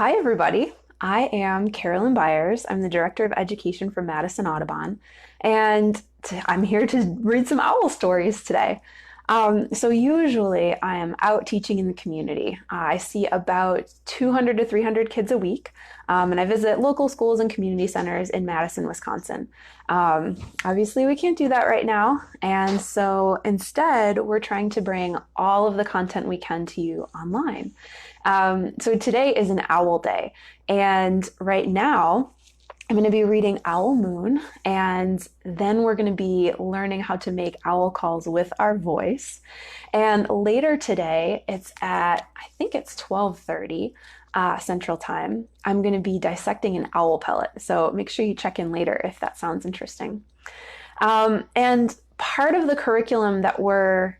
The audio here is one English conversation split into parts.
Hi, everybody. I am Carolyn Byers. I'm the Director of Education for Madison Audubon, and I'm here to read some owl stories today. So usually I am out teaching in the community. I see about 200 to 300 kids a week, and I visit local schools and community centers in Madison, Wisconsin. Obviously, we can't do that right now, and so instead, we're trying to bring all of the content we can to you online. So today is an owl day, and right now I'm going to be reading Owl Moon, and then we're going to be learning how to make owl calls with our voice. And later today, it's at, I think it's 12:30 Central Time. I'm going to be dissecting an owl pellet. So make sure you check in later if that sounds interesting. And part of the curriculum that we're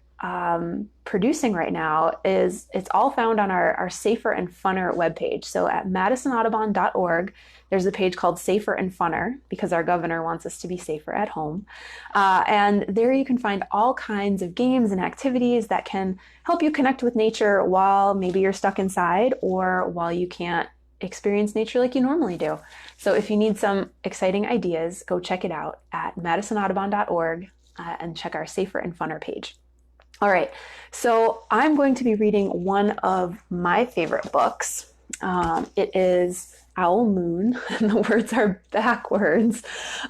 producing right now is it's all found on our Safer and Funner webpage. So at madisonaudubon.org, there's a page called Safer and Funner because our governor wants us to be safer at home. And there you can find all kinds of games and activities that can help you connect with nature while maybe you're stuck inside or while you can't experience nature like you normally do. So if you need some exciting ideas, go check it out at madisonaudubon.org and check our Safer and Funner page. All right, so I'm going to be reading one of my favorite books. It is Owl Moon, and the words are backwards.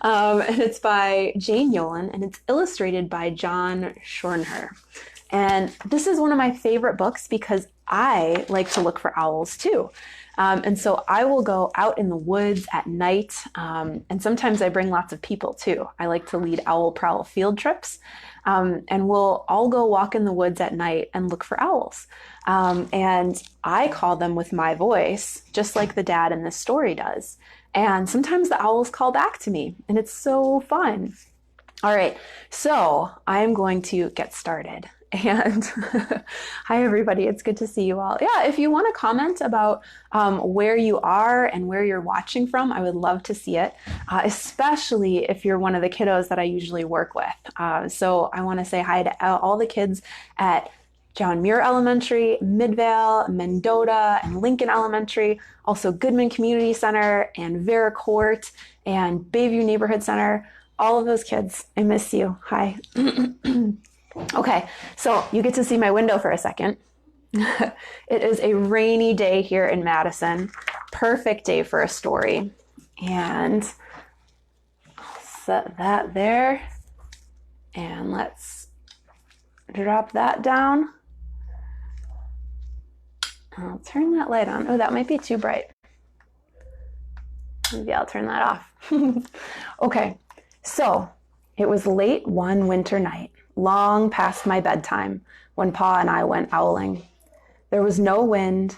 And it's by Jane Yolen, and it's illustrated by John Schornher. And this is one of my favorite books because I like to look for owls too. And so I will go out in the woods at night, and sometimes I bring lots of people too. I like to lead owl prowl field trips. And we'll all go walk in the woods at night and look for owls. And I call them with my voice, just like the dad in this story does. And sometimes the owls call back to me, and it's so fun. All right, so I'm going to get started. And hi, everybody. It's good to see you all. Yeah, if you want to comment about where you are and where you're watching from, I would love to see it, especially if you're one of the kiddos that I usually work with. So I want to say hi to all the kids at John Muir Elementary, Midvale, Mendota, and Lincoln Elementary, also Goodman Community Center and Vera Court and Bayview Neighborhood Center. All of those kids, I miss you. Hi. Okay, so you get to see my window for a second. It is a rainy day here in Madison. Perfect day for a story. And I'll set that there. And let's drop that down. I'll turn that light on. Oh, that might be too bright. Maybe I'll turn that off. Okay, so it was late one winter night, long past my bedtime, when Pa and I went owling. There was no wind,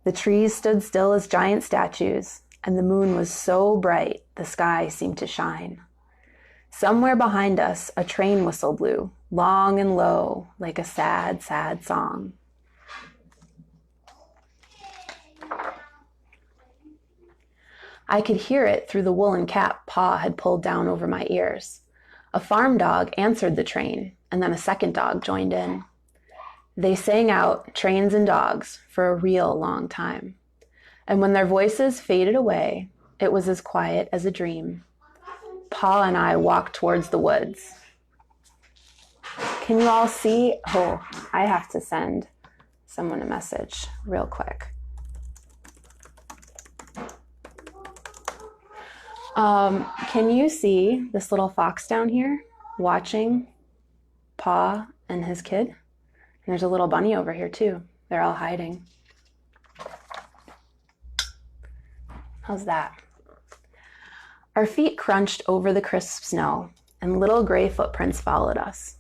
the trees stood still as giant statues, and the moon was so bright the sky seemed to shine. Somewhere behind us, a train whistle blew, long and low, like a sad, sad song. I could hear it through the woolen cap Pa had pulled down over my ears. A farm dog answered the train, and then a second dog joined in. They sang out, trains and dogs, for a real long time. And when their voices faded away, it was as quiet as a dream. Pa and I walked towards the woods. Can you all see? Oh, I have to send someone a message real quick. Can you see this little fox down here watching Pa and his kid? And there's a little bunny over here too. They're all hiding. How's that? Our feet crunched over the crisp snow, and little gray footprints followed us.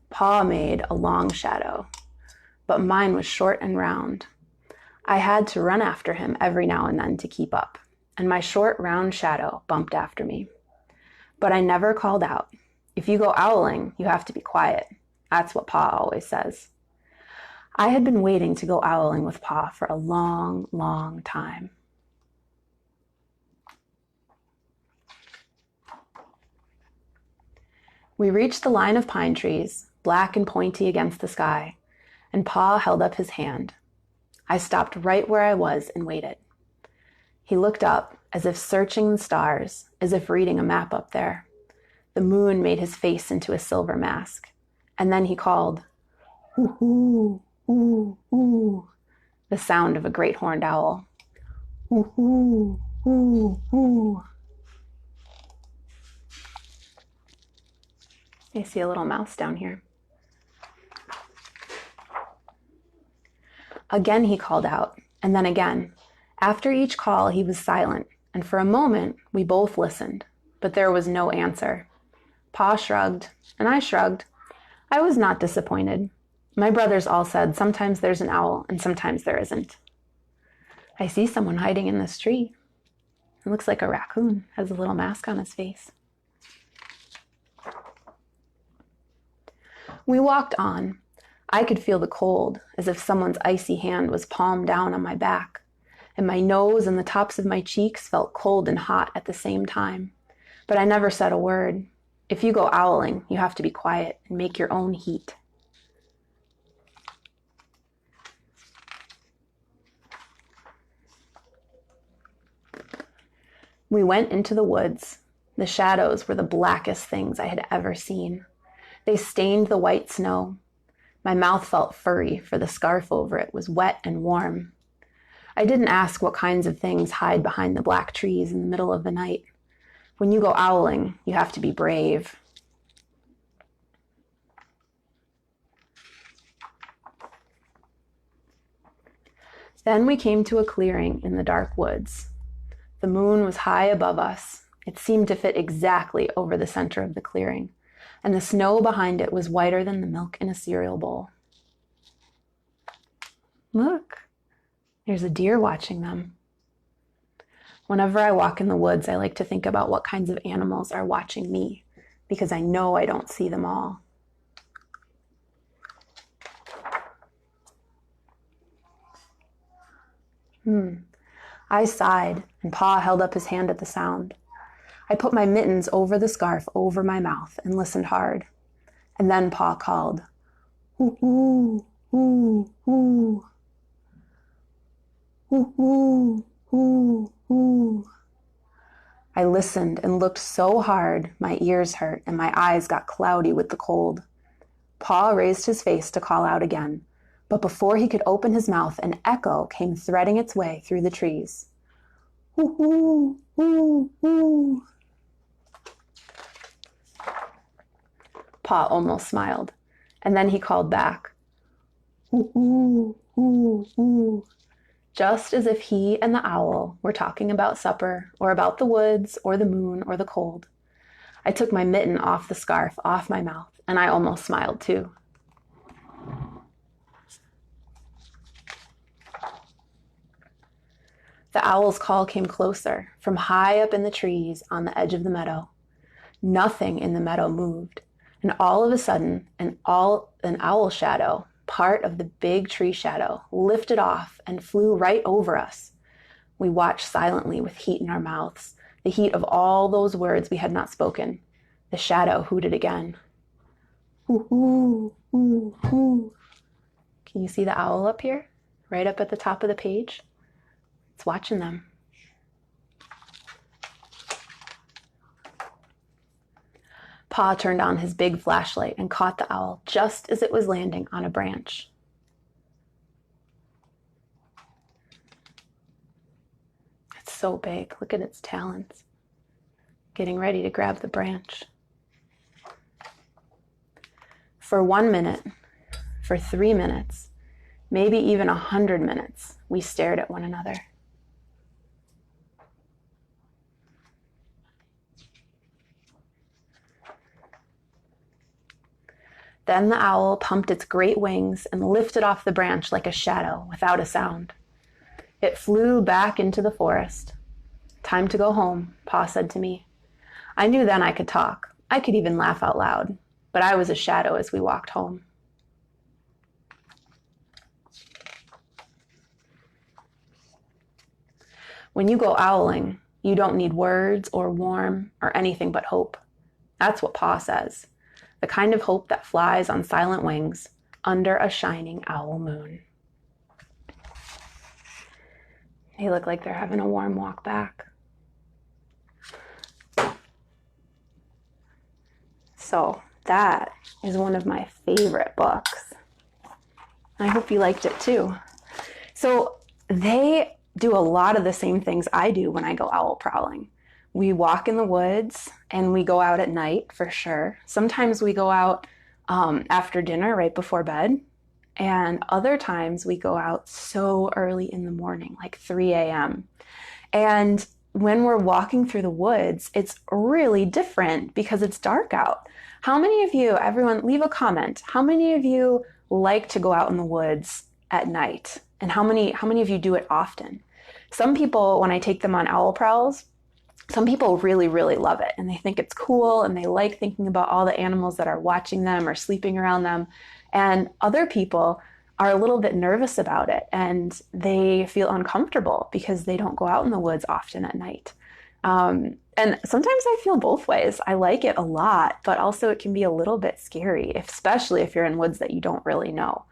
Pa made a long shadow, but mine was short and round. I had to run after him every now and then to keep up, and my short, round shadow bumped after me. But I never called out. If you go owling, you have to be quiet. That's what Pa always says. I had been waiting to go owling with Pa for a long, long time. We reached the line of pine trees, black and pointy against the sky, and Pa held up his hand. I stopped right where I was and waited. He looked up, as if searching the stars, as if reading a map up there. The moon made his face into a silver mask. And then he called, "Ooh, ooh, ooh, ooh," the sound of a great horned owl. "Ooh, ooh, ooh, ooh." I see a little mouse down here. Again he called out, and then again. After each call he was silent, and for a moment we both listened, but there was no answer. Pa shrugged, and I shrugged. I was not disappointed. My brothers all said sometimes there's an owl and sometimes there isn't. I see someone hiding in this tree. It looks like a raccoon, has a little mask on his face. We walked on. I could feel the cold, as if someone's icy hand was palmed down on my back, and my nose and the tops of my cheeks felt cold and hot at the same time. But I never said a word. If you go owling, you have to be quiet and make your own heat. We went into the woods. The shadows were the blackest things I had ever seen. They stained the white snow. My mouth felt furry, for the scarf over it was wet and warm. I didn't ask what kinds of things hide behind the black trees in the middle of the night. When you go owling, you have to be brave. Then we came to a clearing in the dark woods. The moon was high above us. It seemed to fit exactly over the center of the clearing, and the snow behind it was whiter than the milk in a cereal bowl. Look, there's a deer watching them. Whenever I walk in the woods, I like to think about what kinds of animals are watching me, because I know I don't see them all. I sighed, and Pa held up his hand at the sound. I put my mittens over the scarf over my mouth and listened hard. And then Pa called, "Ooh, ooh, ooh, ooh. Ooh, ooh, ooh, ooh." I listened and looked so hard, my ears hurt and my eyes got cloudy with the cold. Pa raised his face to call out again, but before he could open his mouth, an echo came threading its way through the trees. Ooh, ooh, ooh, ooh. Pa almost smiled, and then he called back, "Ooh, ooh, ooh, ooh," just as if he and the owl were talking about supper or about the woods or the moon or the cold. I took my mitten off the scarf, off my mouth, and I almost smiled too. The owl's call came closer, from high up in the trees on the edge of the meadow. Nothing in the meadow moved, and all of a sudden, an owl shadow, part of the big tree shadow, lifted off and flew right over us. We watched silently with heat in our mouths, the heat of all those words we had not spoken. The shadow hooted again. Ooh, ooh, ooh, ooh. Can you see the owl up here, right up at the top of the page? It's watching them. Pa turned on his big flashlight and caught the owl just as it was landing on a branch. It's so big. Look at its talons. Getting ready to grab the branch. For 1 minute, for 3 minutes, maybe even 100 minutes, we stared at one another. Then the owl pumped its great wings and lifted off the branch like a shadow without a sound. It flew back into the forest. "Time to go home," Pa said to me. I knew then I could talk. I could even laugh out loud, but I was a shadow as we walked home. When you go owling, you don't need words or warm or anything but hope. That's what Pa says. The kind of hope that flies on silent wings under a shining owl moon. They look like they're having a warm walk back. So that is one of my favorite books. I hope you liked it too. So they do a lot of the same things I do when I go owl prowling. We walk in the woods and we go out at night for sure. Sometimes we go out after dinner right before bed. And other times we go out so early in the morning, like 3 a.m. And when we're walking through the woods, it's really different because it's dark out. How many of you, everyone, leave a comment. How many of you like to go out in the woods at night? And how many of you do it often? Some people, when I take them on owl prowls, some people really, really love it and they think it's cool and they like thinking about all the animals that are watching them or sleeping around them. And other people are a little bit nervous about it and they feel uncomfortable because they don't go out in the woods often at night. And sometimes I feel both ways. I like it a lot, but also it can be a little bit scary, especially if you're in woods that you don't really know.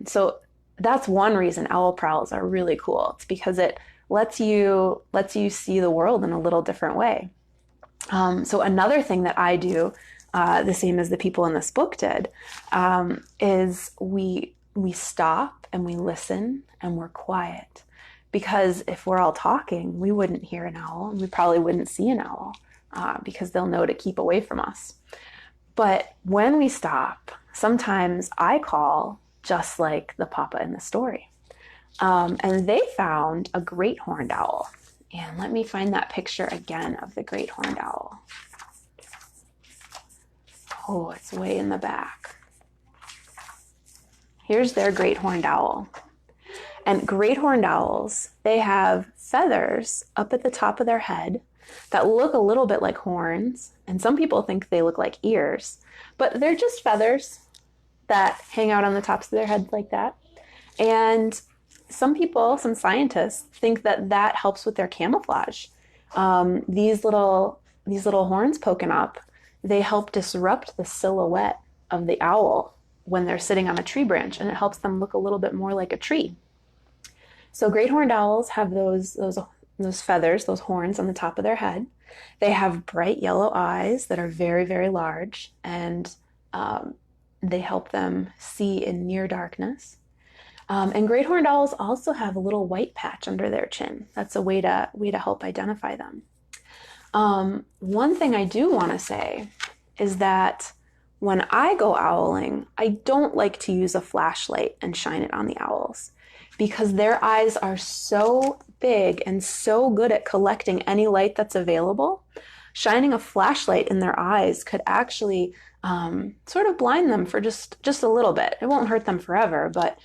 So that's one reason owl prowls are really cool. It's because it lets you see the world in a little different way. So another thing that I do, the same as the people in this book did, is we stop and we listen and we're quiet. Because if we're all talking, we wouldn't hear an owl and we probably wouldn't see an owl because they'll know to keep away from us. But when we stop, sometimes I call just like the papa in the story. And they found a great horned owl. And let me find that picture again of the great horned owl. Oh, it's way in the back. Here's their great horned owl. And great horned owls, they have feathers up at the top of their head that look a little bit like horns. And some people think they look like ears, but they're just feathers that hang out on the tops of their heads like that. And some scientists think that that helps with their camouflage. These little horns poking up, they help disrupt the silhouette of the owl when they're sitting on a tree branch, and it helps them look a little bit more like a tree. So great horned owls have those feathers, those horns on the top of their head. They have bright yellow eyes that are very, very large, and they help them see in near darkness. And great horned owls also have a little white patch under their chin. That's a way to help identify them. One thing I do want to say is that when I go owling, I don't like to use a flashlight and shine it on the owls because their eyes are so big and so good at collecting any light that's available. Shining a flashlight in their eyes could actually sort of blind them for just a little bit. It won't hurt them forever, but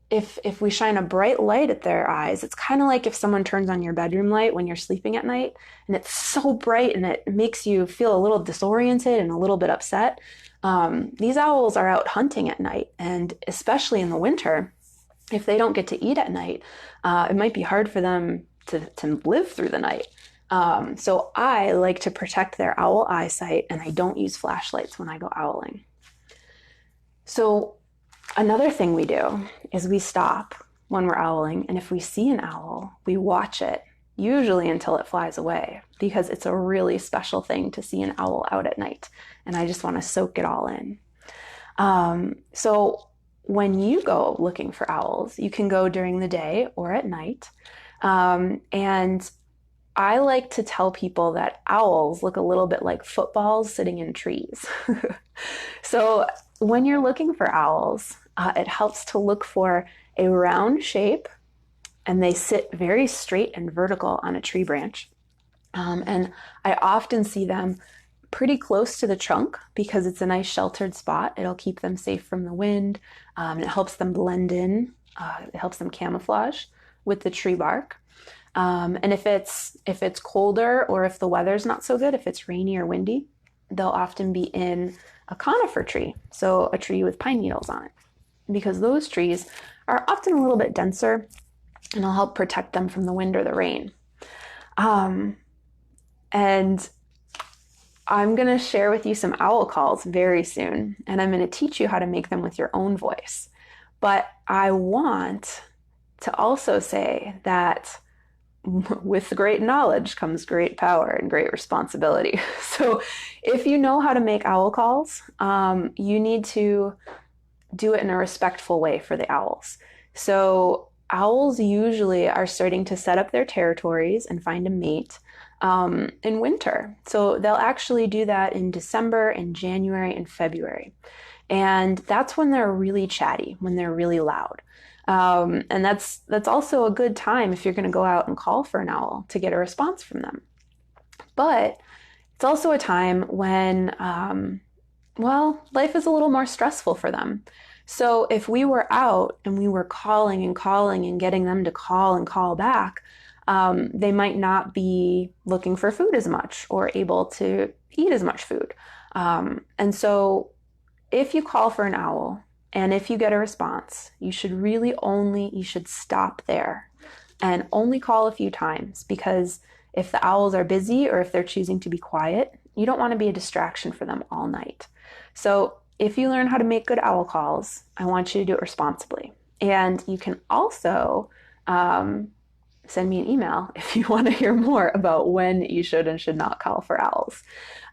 if we shine a bright light at their eyes, it's kind of like if someone turns on your bedroom light when you're sleeping at night and it's so bright and it makes you feel a little disoriented and a little bit upset. These owls are out hunting at night, and especially in the winter, if they don't get to eat at night, it might be hard for them to live through the night. So I like to protect their owl eyesight, and I don't use flashlights when I go owling. So another thing we do is we stop when we're owling, and if we see an owl, we watch it, usually until it flies away, because it's a really special thing to see an owl out at night, and I just want to soak it all in. So when you go looking for owls, you can go during the day or at night, and I like to tell people that owls look a little bit like footballs sitting in trees. So when you're looking for owls, it helps to look for a round shape, and they sit very straight and vertical on a tree branch. And I often see them pretty close to the trunk because it's a nice sheltered spot. It'll keep them safe from the wind. It helps them blend in. It helps them camouflage with the tree bark. And if it's colder or if the weather's not so good, if it's rainy or windy, they'll often be in a conifer tree, so a tree with pine needles on it, because those trees are often a little bit denser and will help protect them from the wind or the rain. And I'm going to share with you some owl calls very soon, and I'm going to teach you how to make them with your own voice. But I want to also say that with great knowledge comes great power and great responsibility. So if you know how to make owl calls, you need to do it in a respectful way for the owls. So owls usually are starting to set up their territories and find a mate in winter. So they'll actually do that in December and January and February. And that's when they're really chatty, when they're really loud. And that's also a good time if you're going to go out and call for an owl to get a response from them. But it's also a time when, life is a little more stressful for them. So if we were out and we were calling and calling and getting them to call and call back, they might not be looking for food as much or able to eat as much food. And so if you call for an owl and if you get a response, you should stop there and only call a few times, because if the owls are busy or if they're choosing to be quiet, you don't want to be a distraction for them all night. So if you learn how to make good owl calls, I want you to do it responsibly. And you can also send me an email if you want to hear more about when you should and should not call for owls.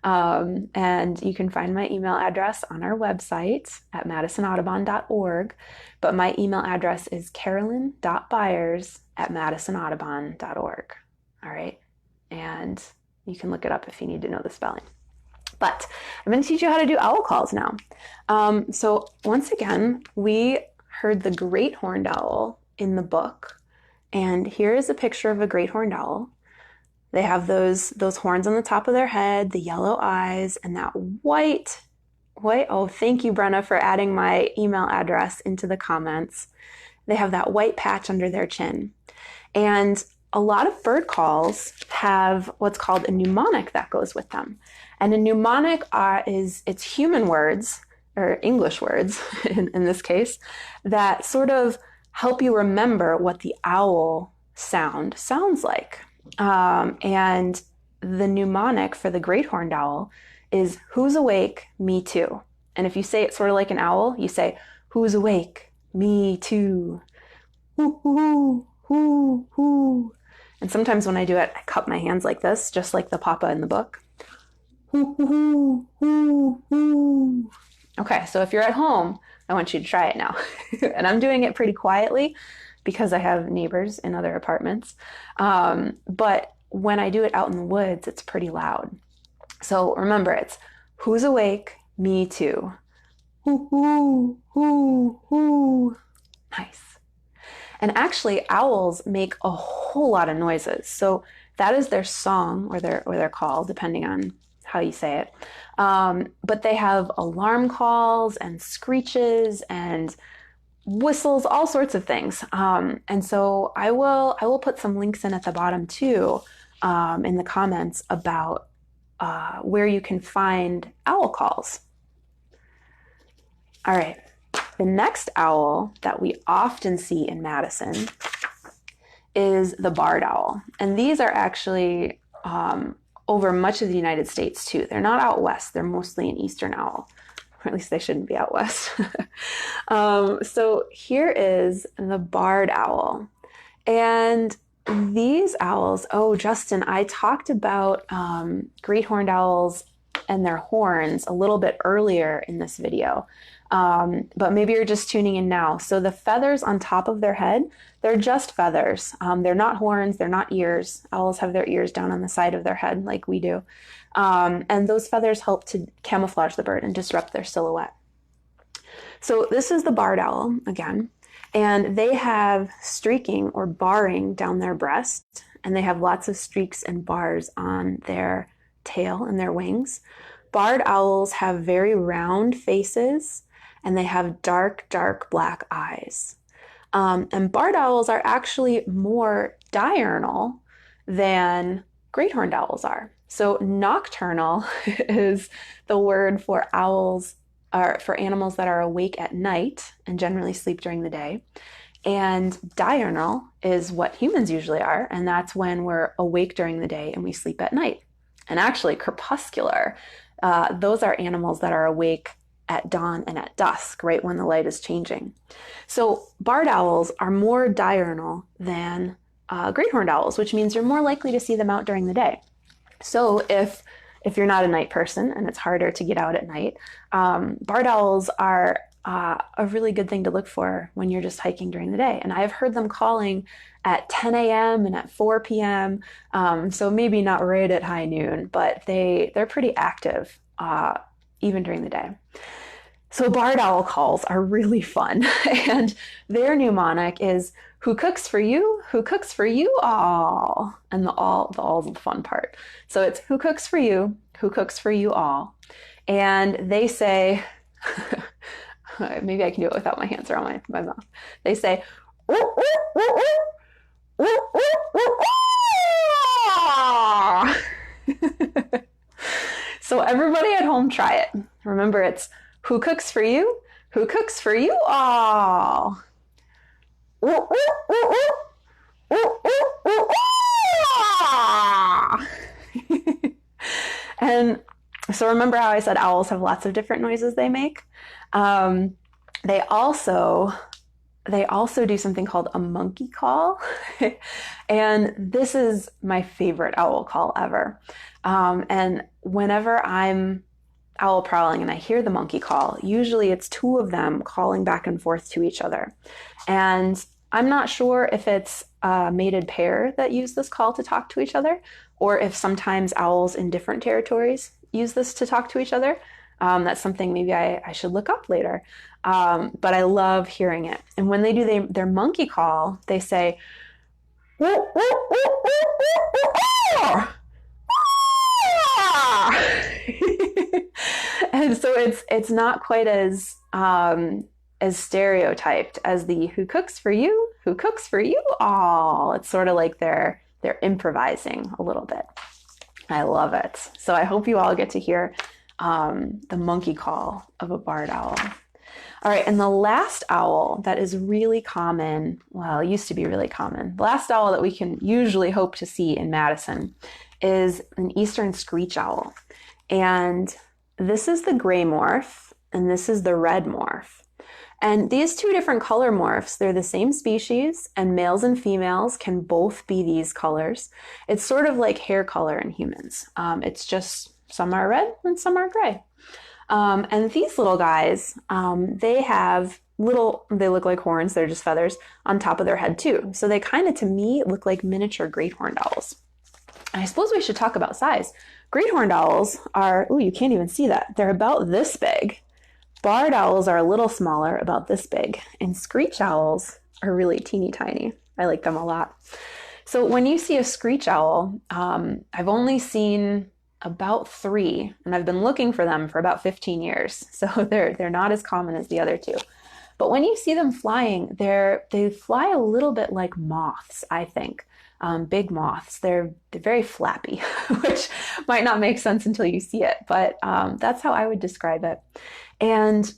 And you can find my email address on our website at madisonaudubon.org. But my email address is carolyn.byers@madisonaudubon.org. All right. And you can look it up if you need to know the spelling. But I'm going to teach you how to do owl calls now. So once again, we heard the great horned owl in the book. And here is a picture of a great horned owl. They have those horns on the top of their head, the yellow eyes, and that white. Oh, thank you, Brenna, for adding my email address into the comments. They have that white patch under their chin. And a lot of bird calls have what's called a mnemonic that goes with them. And a mnemonic it's human words, or English words in this case, that sort of help you remember what the owl sounds like. And the mnemonic for the great horned owl is "Who's awake? Me too." And if you say it sort of like an owl, you say, "Who's awake? Me too. Hoo, hoo, hoo, hoo." And sometimes when I do it, I cup my hands like this, just like the papa in the book. Hoo, hoo, hoo, hoo. Okay, so if you're at home, I want you to try it now. And I'm doing it pretty quietly because I have neighbors in other apartments. But when I do it out in the woods, it's pretty loud. So remember, it's "Who's awake? Me too. Hoo, hoo, hoo, hoo." Nice. And actually, owls make a whole lot of noises. So that is their song or their call, depending on how you say it. But they have alarm calls and screeches and whistles, all sorts of things. And so I will put some links in at the bottom too, in the comments about where you can find owl calls. All right. The next owl that we often see in Madison is the barred owl. And these are actually over much of the United States too. They're not out west. They're mostly an eastern owl. Or at least they shouldn't be out west. So here is the barred owl. And these owls, Justin, I talked about great horned owls and their horns a little bit earlier in this video. But maybe you're just tuning in now. So the feathers on top of their head, they're just feathers. They're not horns, they're not ears. Owls have their ears down on the side of their head like we do. And those feathers help to camouflage the bird and disrupt their silhouette. So this is the barred owl again, and they have streaking or barring down their breast, and they have lots of streaks and bars on their tail and their wings. Barred owls have very round faces, and they have dark, dark black eyes. And barred owls are actually more diurnal than great horned owls are. So nocturnal is the word for owls, or for animals that are awake at night and generally sleep during the day. And diurnal is what humans usually are, and that's when we're awake during the day and we sleep at night. And actually crepuscular, those are animals that are awake at dawn and at dusk, right when the light is changing. So barred owls are more diurnal than great horned owls, which means you're more likely to see them out during the day. So if you're not a night person and it's harder to get out at night, barred owls are a really good thing to look for when you're just hiking during the day. And I've heard them calling at 10 a.m. and at 4 p.m. So maybe not right at high noon, but they're pretty active even during the day. So barred owl calls are really fun. And their mnemonic is, who cooks for you? Who cooks for you all? And the all's the fun part. So it's who cooks for you? Who cooks for you all? And they say, maybe I can do it without my hands around my mouth. They say, so everybody at home, try it. Remember, it's who cooks for you? Who cooks for you all? And so remember how I said owls have lots of different noises they make? They also do something called a monkey call. And this is my favorite owl call ever. And whenever I'm owl prowling and I hear the monkey call, usually it's two of them calling back and forth to each other. And I'm not sure if it's a mated pair that use this call to talk to each other, or if sometimes owls in different territories use this to talk to each other. That's something maybe I should look up later. But I love hearing it. And when they do their monkey call, they say, and so it's not quite as stereotyped as the who cooks for you all. It's sort of like they're improvising a little bit. I love it. So I hope you all get to hear the monkey call of a barred owl. All right, and the last owl that is really common, well, it used to be really common, the last owl that we can usually hope to see in Madison is an eastern screech owl. And this is the gray morph, and this is the red morph. And these two different color morphs, they're the same species, and males and females can both be these colors. It's sort of like hair color in humans. It's just some are red and some are gray. And these little guys, they look like horns, they're just feathers on top of their head too. So they kind of, to me, look like miniature great horned owls. And I suppose we should talk about size. Great horned owls are, you can't even see that. They're about this big. Barred owls are a little smaller, about this big. And screech owls are really teeny tiny. I like them a lot. So when you see a screech owl, I've only seen about 3, and I've been looking for them for about 15 years. So they're not as common as the other two. But when you see them flying, they fly a little bit like moths, I think. Big moths. They're very flappy, which might not make sense until you see it, but that's how I would describe it. And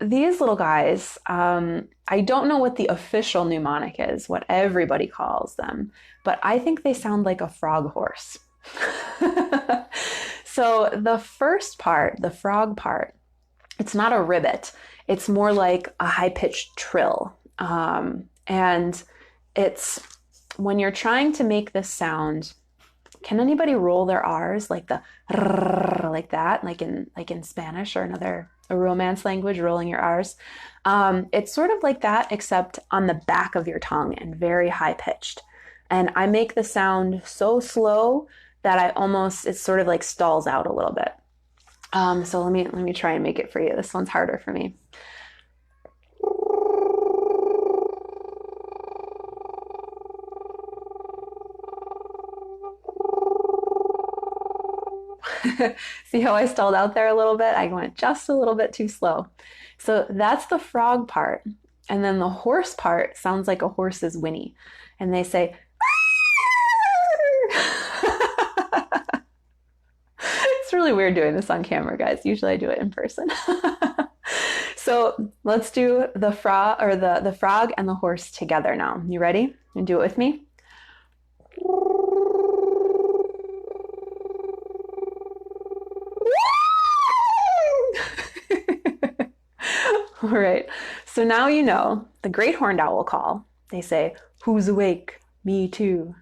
these little guys, I don't know what the official mnemonic is, what everybody calls them, but I think they sound like a frog horse. So the first part, the frog part, it's not a ribbit. It's more like a high-pitched trill. And it's when you're trying to make this sound, can anybody roll their R's like the like that, like in Spanish or a Romance language, rolling your R's? It's sort of like that, except on the back of your tongue and very high-pitched. And I make the sound so slow that it sort of like stalls out a little bit. So let me try and make it for you. This one's harder for me. See how I stalled out there a little bit? I went just a little bit too slow. So that's the frog part. And then the horse part sounds like a horse's whinny. And they say, it's really weird doing this on camera, guys. Usually I do it in person. So let's do the frog and the horse together now. You ready? And do it with me. All right. So now you know the great horned owl call. They say, "Who's awake? Me too."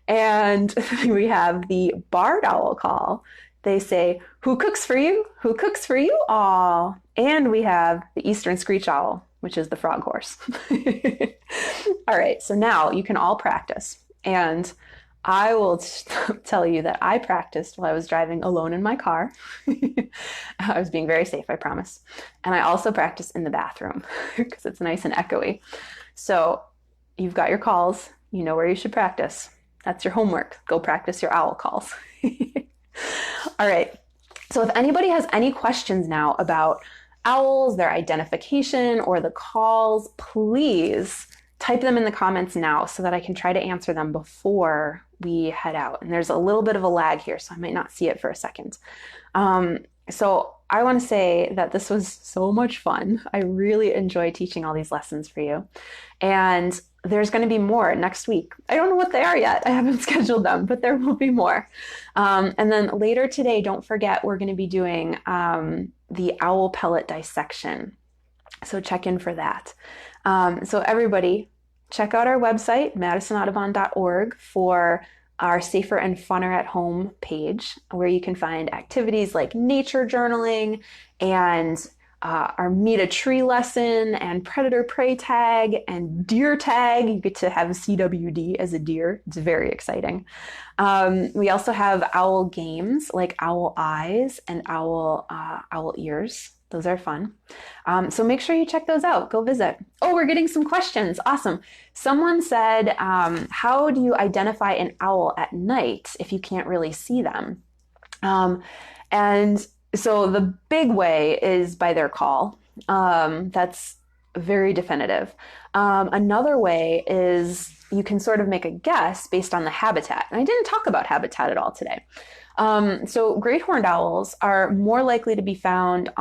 And we have the barred owl call. They say, "Who cooks for you? Who cooks for you all?" And we have the eastern screech owl, which is the frog horse. All right, so now you can all practice. And I will tell you that I practiced while I was driving alone in my car. I was being very safe, I promise. And I also practiced in the bathroom because it's nice and echoey. So you've got your calls. You know where you should practice. That's your homework. Go practice your owl calls. All right. So if anybody has any questions now about owls, their identification, or the calls, please type them in the comments now so that I can try to answer them before we head out. And there's a little bit of a lag here, so I might not see it for a second. So I want to say that this was so much fun. I really enjoy teaching all these lessons for you. And there's going to be more next week. I don't know what they are yet. I haven't scheduled them, but there will be more. And then later today, don't forget, we're going to be doing the owl pellet dissection. So check in for that. So everybody, check out our website, madisonaudubon.org, for our Safer and Funner at Home page, where you can find activities like nature journaling and our meet a tree lesson and predator prey tag and deer tag. You get to have CWD as a deer. It's very exciting. We also have owl games like owl eyes and owl ears. Those are fun. So make sure you check those out. Go visit. Oh, we're getting some questions. Awesome. Someone said, how do you identify an owl at night if you can't really see them? And so the big way is by their call. That's very definitive. Another way is you can sort of make a guess based on the habitat. And I didn't talk about habitat at all today. So great horned owls are more likely to be found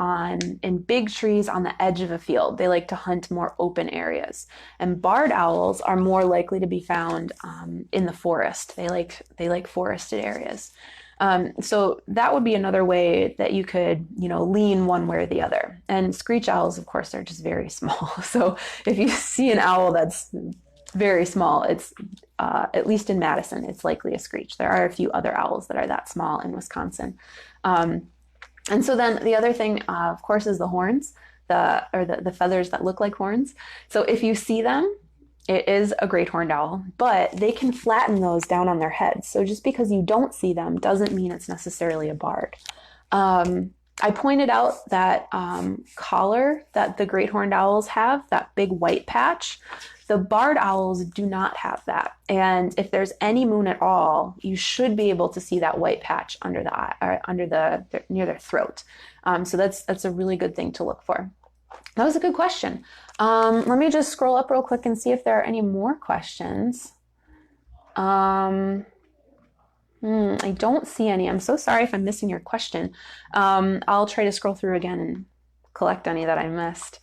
in big trees on the edge of a field. They like to hunt more open areas. And barred owls are more likely to be found in the forest. They like forested areas. So that would be another way that you could, lean one way or the other. And screech owls, of course, are just very small. So if you see an owl that's very small, it's at least in Madison, it's likely a screech. There are a few other owls that are that small in Wisconsin. And so then the other thing, of course, is the horns, the feathers that look like horns. So if you see them, it is a great horned owl, but they can flatten those down on their heads. So just because you don't see them doesn't mean it's necessarily a barred. I pointed out that collar that the great horned owls have, that big white patch. The barred owls do not have that. And if there's any moon at all, you should be able to see that white patch under the eye, or near their throat. So that's a really good thing to look for. That was a good question. Let me just scroll up real quick and see if there are any more questions. I don't see any. I'm so sorry if I'm missing your question. I'll try to scroll through again and collect any that I missed.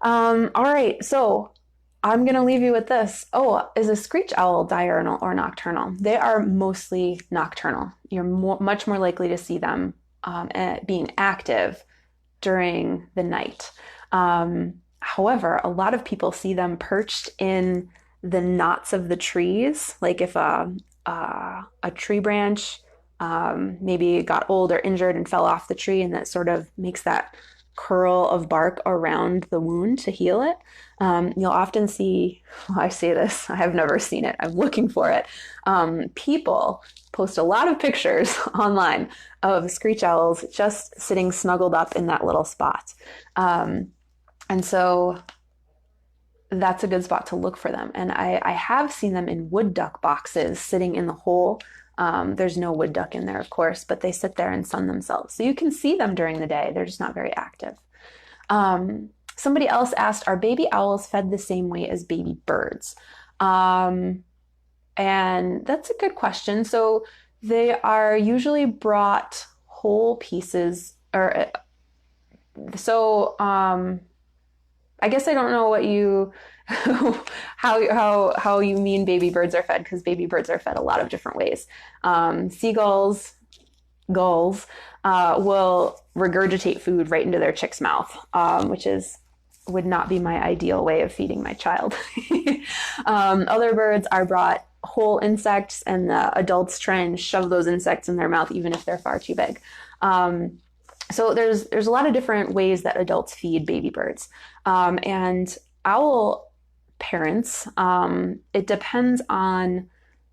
All right, so I'm going to leave you with this. Oh, is a screech owl diurnal or nocturnal? They are mostly nocturnal. You're much more likely to see them being active during the night. However, a lot of people see them perched in the knots of the trees. Like if a tree branch maybe got old or injured and fell off the tree, and that sort of makes that curl of bark around the wound to heal it. You'll often see, I say this, I have never seen it, I'm looking for it. People post a lot of pictures online of screech owls just sitting snuggled up in that little spot. And so that's a good spot to look for them. And I have seen them in wood duck boxes sitting in the hole. There's no wood duck in there, of course, but they sit there and sun themselves. So you can see them during the day. They're just not very active. Somebody else asked, are baby owls fed the same way as baby birds? And that's a good question. So they are usually brought whole pieces, or so I guess I don't know what you how you mean baby birds are fed, because baby birds are fed a lot of different ways. Seagulls, gulls will regurgitate food right into their chick's mouth, which is would not be my ideal way of feeding my child. Other birds are brought whole insects, and the adults try and shove those insects in their mouth, even if they're far too big. So there's a lot of different ways that adults feed baby birds. And owl parents, it depends on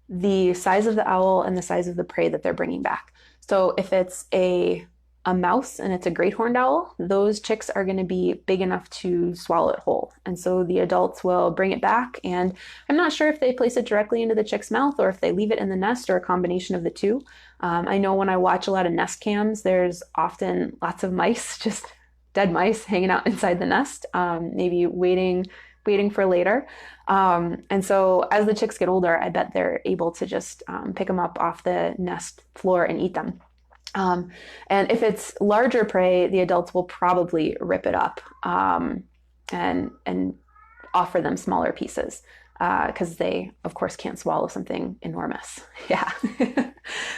the size of the owl and the size of the prey that they're bringing back. So if it's a mouse and it's a great horned owl, those chicks are going to be big enough to swallow it whole. And so the adults will bring it back. And I'm not sure if they place it directly into the chick's mouth or if they leave it in the nest or a combination of the two. I know when I watch a lot of nest cams, there's often lots of mice, just dead mice hanging out inside the nest, maybe waiting for later. And so as the chicks get older, I bet they're able to just pick them up off the nest floor and eat them. And if it's larger prey, the adults will probably rip it up and offer them smaller pieces because they, of course, can't swallow something enormous. Yeah.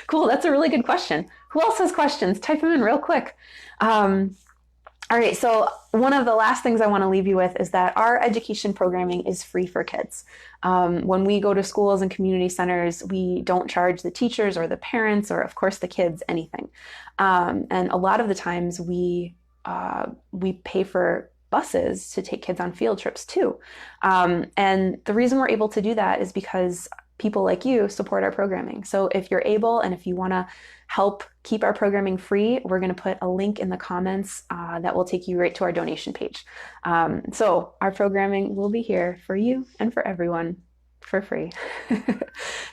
Cool. That's a really good question. Who else has questions? Type them in real quick. All right, so one of the last things I want to leave you with is that our education programming is free for kids. When we go to schools and community centers, we don't charge the teachers or the parents or, of course, the kids anything. And a lot of the times we pay for buses to take kids on field trips too. And the reason we're able to do that is because people like you support our programming. So if you're able and if you want to help keep our programming free, we're going to put a link in the comments that will take you right to our donation page. So our programming will be here for you and for everyone for free.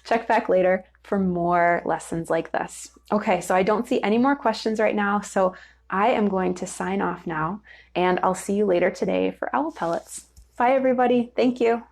Check back later for more lessons like this. Okay, so I don't see any more questions right now, so I am going to sign off now, and I'll see you later today for Owl Pellets. Bye, everybody. Thank you.